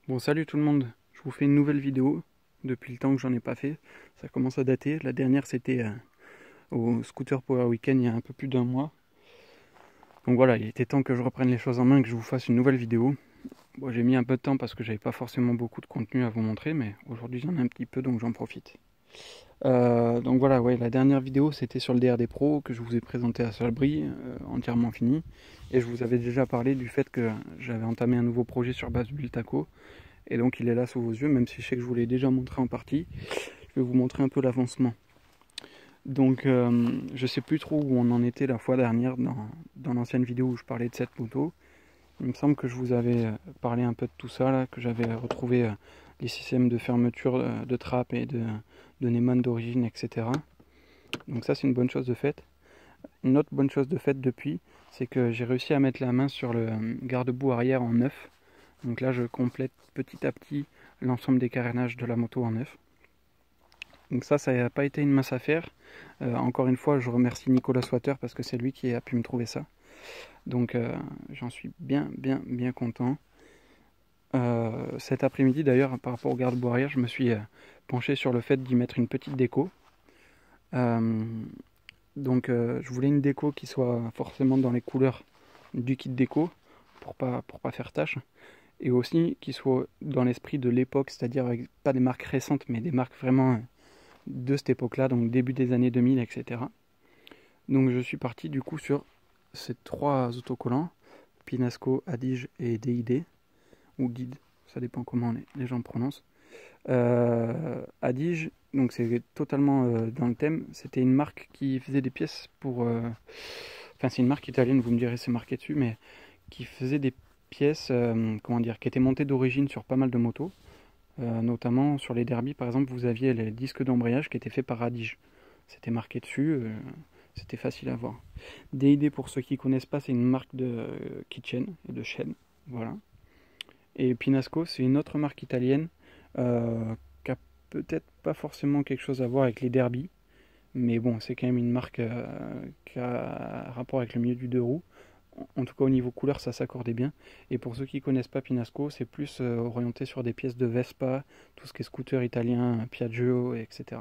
Bon, salut tout le monde, je vous fais une nouvelle vidéo depuis le temps que j'en ai pas fait. Ça commence à dater. La dernière c'était au Scooter Power Weekend il y a un peu plus d'un mois. Donc voilà, il était temps que je reprenne les choses en main et que je vous fasse une nouvelle vidéo. Bon, j'ai mis un peu de temps parce que j'avais pas forcément beaucoup de contenu à vous montrer, mais aujourd'hui j'en ai un petit peu donc j'en profite. Donc voilà, ouais, la dernière vidéo c'était sur le DRD Pro que je vous ai présenté à Salbris, entièrement fini. Et je vous avais déjà parlé du fait que j'avais entamé un nouveau projet sur base du Taco. Et donc il est là sous vos yeux, même si je sais que je vous l'ai déjà montré en partie. Je vais vous montrer un peu l'avancement. Donc je sais plus trop où on en était la fois dernière dans l'ancienne vidéo où je parlais de cette moto. Il me semble que je vous avais parlé un peu de tout ça, là, que j'avais retrouvé les systèmes de fermeture de trappe et de Neumann d'origine, etc. Donc ça c'est une bonne chose de faite. Une autre bonne chose de faite depuis, c'est que j'ai réussi à mettre la main sur le garde-boue arrière en neuf. Donc là je complète petit à petit l'ensemble des carénages de la moto en neuf. Donc ça n'a pas été une mince affaire. Encore une fois, je remercie Nicolas Swatter parce que c'est lui qui a pu me trouver ça. Donc j'en suis bien content. Cet après-midi d'ailleurs, par rapport au garde-boue arrière, je me suis penché sur le fait d'y mettre une petite déco. Donc je voulais une déco qui soit forcément dans les couleurs du kit déco pour pas faire tâche. Et aussi qui soit dans l'esprit de l'époque, c'est-à-dire avec pas des marques récentes, mais des marques vraiment de cette époque-là, donc début des années 2000, etc. Donc je suis parti du coup sur ces trois autocollants, Pinasco, Adige et DID, ou Guide, ça dépend comment les gens prononcent. Adige, donc c'est totalement dans le thème, c'était une marque qui faisait des pièces pour... Enfin c'est une marque italienne, vous me direz c'est marqué dessus, mais qui faisait des pièces, comment dire, qui étaient montées d'origine sur pas mal de motos. Notamment sur les derbies, par exemple, vous aviez les disques d'embrayage qui étaient faits par Adige. C'était marqué dessus, c'était facile à voir. DID, pour ceux qui ne connaissent pas, c'est une marque de kitchen et de chaîne. Voilà. Et Pinasco, c'est une autre marque italienne qui a peut-être pas forcément quelque chose à voir avec les derbies, mais bon, c'est quand même une marque qui a rapport avec le milieu du deux roues. En tout cas, au niveau couleur, ça s'accordait bien. Et pour ceux qui ne connaissent pas Pinasco, c'est plus orienté sur des pièces de Vespa, tout ce qui est scooter italien, Piaggio, etc.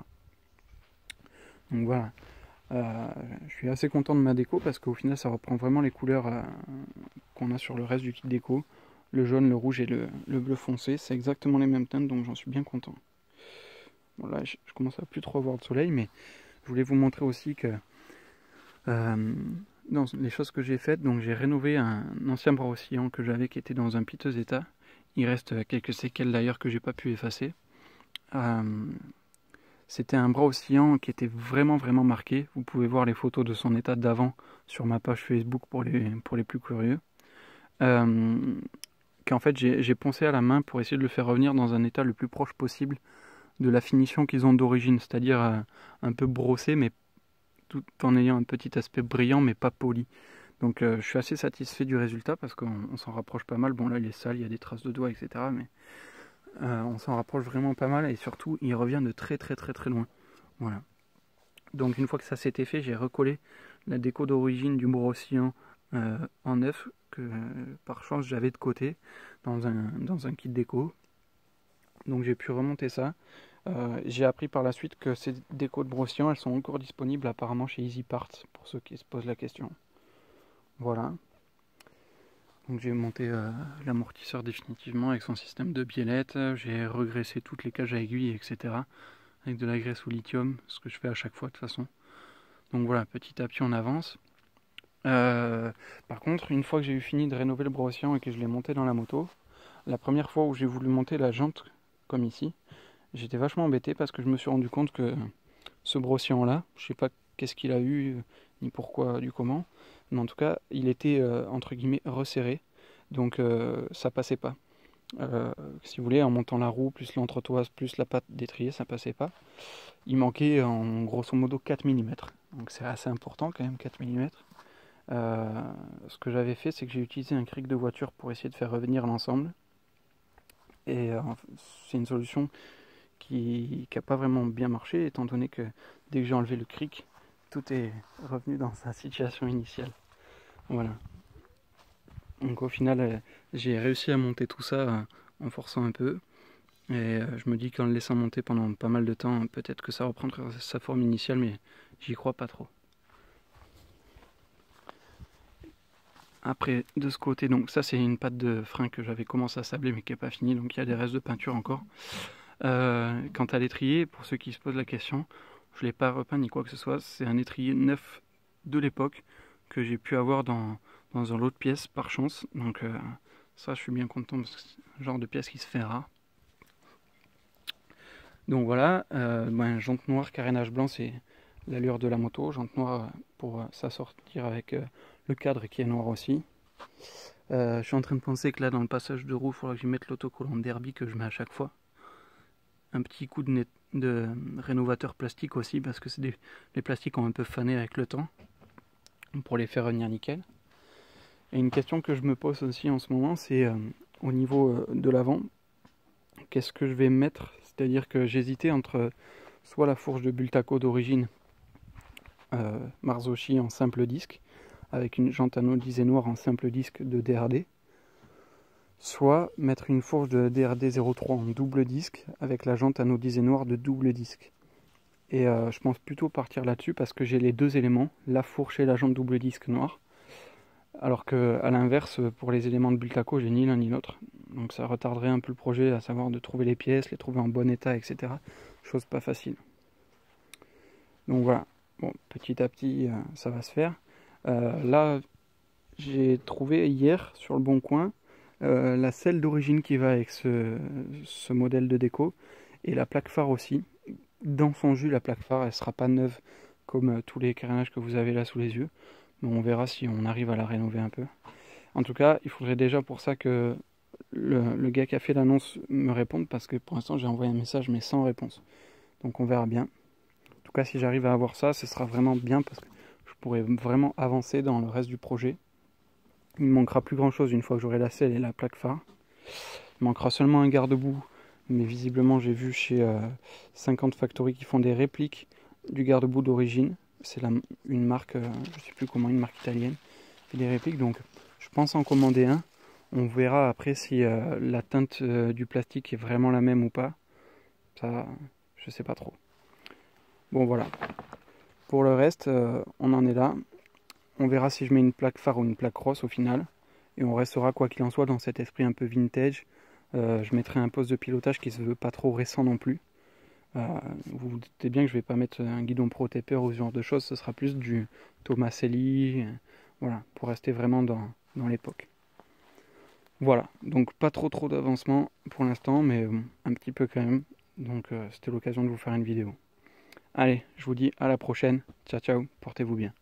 Donc voilà. Je suis assez content de ma déco parce qu'au final, ça reprend vraiment les couleurs qu'on a sur le reste du kit déco. Le jaune, le rouge et le bleu foncé, c'est exactement les mêmes teintes, donc j'en suis bien content. Bon, là, je commence à plus trop avoir de soleil, mais je voulais vous montrer aussi que dans les choses que j'ai faites, donc j'ai rénové un ancien bras oscillant que j'avais qui était dans un piteux état. Il reste quelques séquelles d'ailleurs que j'ai pas pu effacer. C'était un bras oscillant qui était vraiment marqué. Vous pouvez voir les photos de son état d'avant sur ma page Facebook pour les plus curieux. Qu'en fait j'ai poncé à la main pour essayer de le faire revenir dans un état le plus proche possible de la finition qu'ils ont d'origine, c'est-à-dire un peu brossé mais tout en ayant un petit aspect brillant mais pas poli. Donc je suis assez satisfait du résultat parce qu'on s'en rapproche pas mal. Bon là il est sale, il y a des traces de doigts, etc. Mais on s'en rapproche vraiment pas mal et surtout il revient de très loin. Voilà. Donc une fois que ça s'était fait, j'ai recollé la déco d'origine du Brossian en neuf que par chance j'avais de côté dans un kit déco. Donc j'ai pu remonter ça. J'ai appris par la suite que ces décos de Brossian, elles sont encore disponibles apparemment chez Easy Parts, pour ceux qui se posent la question. Voilà. Donc j'ai monté l'amortisseur définitivement avec son système de biellette. J'ai regraissé toutes les cages à aiguilles, etc. Avec de la graisse au lithium, ce que je fais à chaque fois de toute façon. Donc voilà, petit à petit on avance. Par contre, une fois que j'ai eu fini de rénover le Brossian et que je l'ai monté dans la moto, la première fois où j'ai voulu monter la jante, comme ici, j'étais vachement embêté parce que je me suis rendu compte que ce Brossian là, je sais pas qu'est-ce qu'il a eu, ni pourquoi, du comment, mais en tout cas, il était entre guillemets resserré, donc ça passait pas. Si vous voulez, en montant la roue, plus l'entretoise, plus la patte d'étrier, ça passait pas. Il manquait en grosso modo 4 mm, donc c'est assez important quand même, 4 mm. Ce que j'avais fait, c'est que j'ai utilisé un cric de voiture pour essayer de faire revenir l'ensemble. Et c'est une solution qui n'a pas vraiment bien marché, étant donné que dès que j'ai enlevé le cric, tout est revenu dans sa situation initiale. Voilà. Donc au final, j'ai réussi à monter tout ça en forçant un peu. Et je me dis qu'en le laissant monter pendant pas mal de temps, peut-être que ça reprendra sa forme initiale, mais j'y crois pas trop. Après, de ce côté, donc ça c'est une pâte de frein que j'avais commencé à sabler mais qui n'est pas finie, donc il y a des restes de peinture encore. Quant à l'étrier, pour ceux qui se posent la question, je ne l'ai pas repeint ni quoi que ce soit, c'est un étrier neuf de l'époque que j'ai pu avoir dans un lot de pièces par chance, donc ça je suis bien content parce que c'est le genre de pièce qui se fait rare. Donc voilà, jante noire, carénage blanc, c'est l'allure de la moto, jante noire pour s'assortir avec le cadre qui est noir aussi. Je suis en train de penser que là dans le passage de roue, il faudra que je mette l'autocollant Derby que je mets à chaque fois. Un petit coup de rénovateur plastique aussi parce que les plastiques ont un peu fané avec le temps pour les faire revenir nickel. Et une question que je me pose aussi en ce moment, c'est au niveau de l'avant, qu'est-ce que je vais mettre? C'est-à-dire que j'hésitais entre soit la fourche de Bultaco d'origine Marzocchi en simple disque, avec une jante anodisée noire en simple disque de DRD, soit mettre une fourche de DRD 03 en double disque avec la jante anodisée noire de double disque. Et je pense plutôt partir là-dessus parce que j'ai les deux éléments, la fourche et la jante double disque noire. Alors que à l'inverse, pour les éléments de Bultaco, j'ai ni l'un ni l'autre. Donc ça retarderait un peu le projet, à savoir de trouver les pièces, les trouver en bon état, etc. Chose pas facile. Donc voilà, bon, petit à petit, ça va se faire. Là, j'ai trouvé hier sur le Bon Coin la selle d'origine qui va avec ce modèle de déco et la plaque phare aussi. Dans son jus, la plaque phare, elle sera pas neuve comme tous les carénages que vous avez là sous les yeux. Mais on verra si on arrive à la rénover un peu. En tout cas, il faudrait déjà pour ça que le gars qui a fait l'annonce me réponde parce que pour l'instant j'ai envoyé un message mais sans réponse. Donc on verra bien. En tout cas, si j'arrive à avoir ça, ce sera vraiment bien parce que je pourrais vraiment avancer dans le reste du projet. Il ne manquera plus grand chose une fois que j'aurai la selle et la plaque phare. Il manquera seulement un garde-boue, mais visiblement j'ai vu chez 50 Factory qui font des répliques du garde-boue d'origine. C'est une marque, je sais plus comment, une marque italienne, qui fait des répliques, donc je pense en commander un. On verra après si la teinte du plastique est vraiment la même ou pas. Ça, je sais pas trop. Bon voilà. Pour le reste, on en est là. On verra si je mets une plaque phare ou une plaque cross au final. Et on restera quoi qu'il en soit dans cet esprit un peu vintage. Je mettrai un poste de pilotage qui se veut pas trop récent non plus. Vous vous doutez bien que je vais pas mettre un guidon Pro Taper ou ce genre de choses. Ce sera plus du Tomaselli. Voilà, pour rester vraiment dans l'époque. Voilà, donc pas trop d'avancement pour l'instant, mais un petit peu quand même. Donc c'était l'occasion de vous faire une vidéo. Allez, je vous dis à la prochaine. Ciao ciao, portez-vous bien.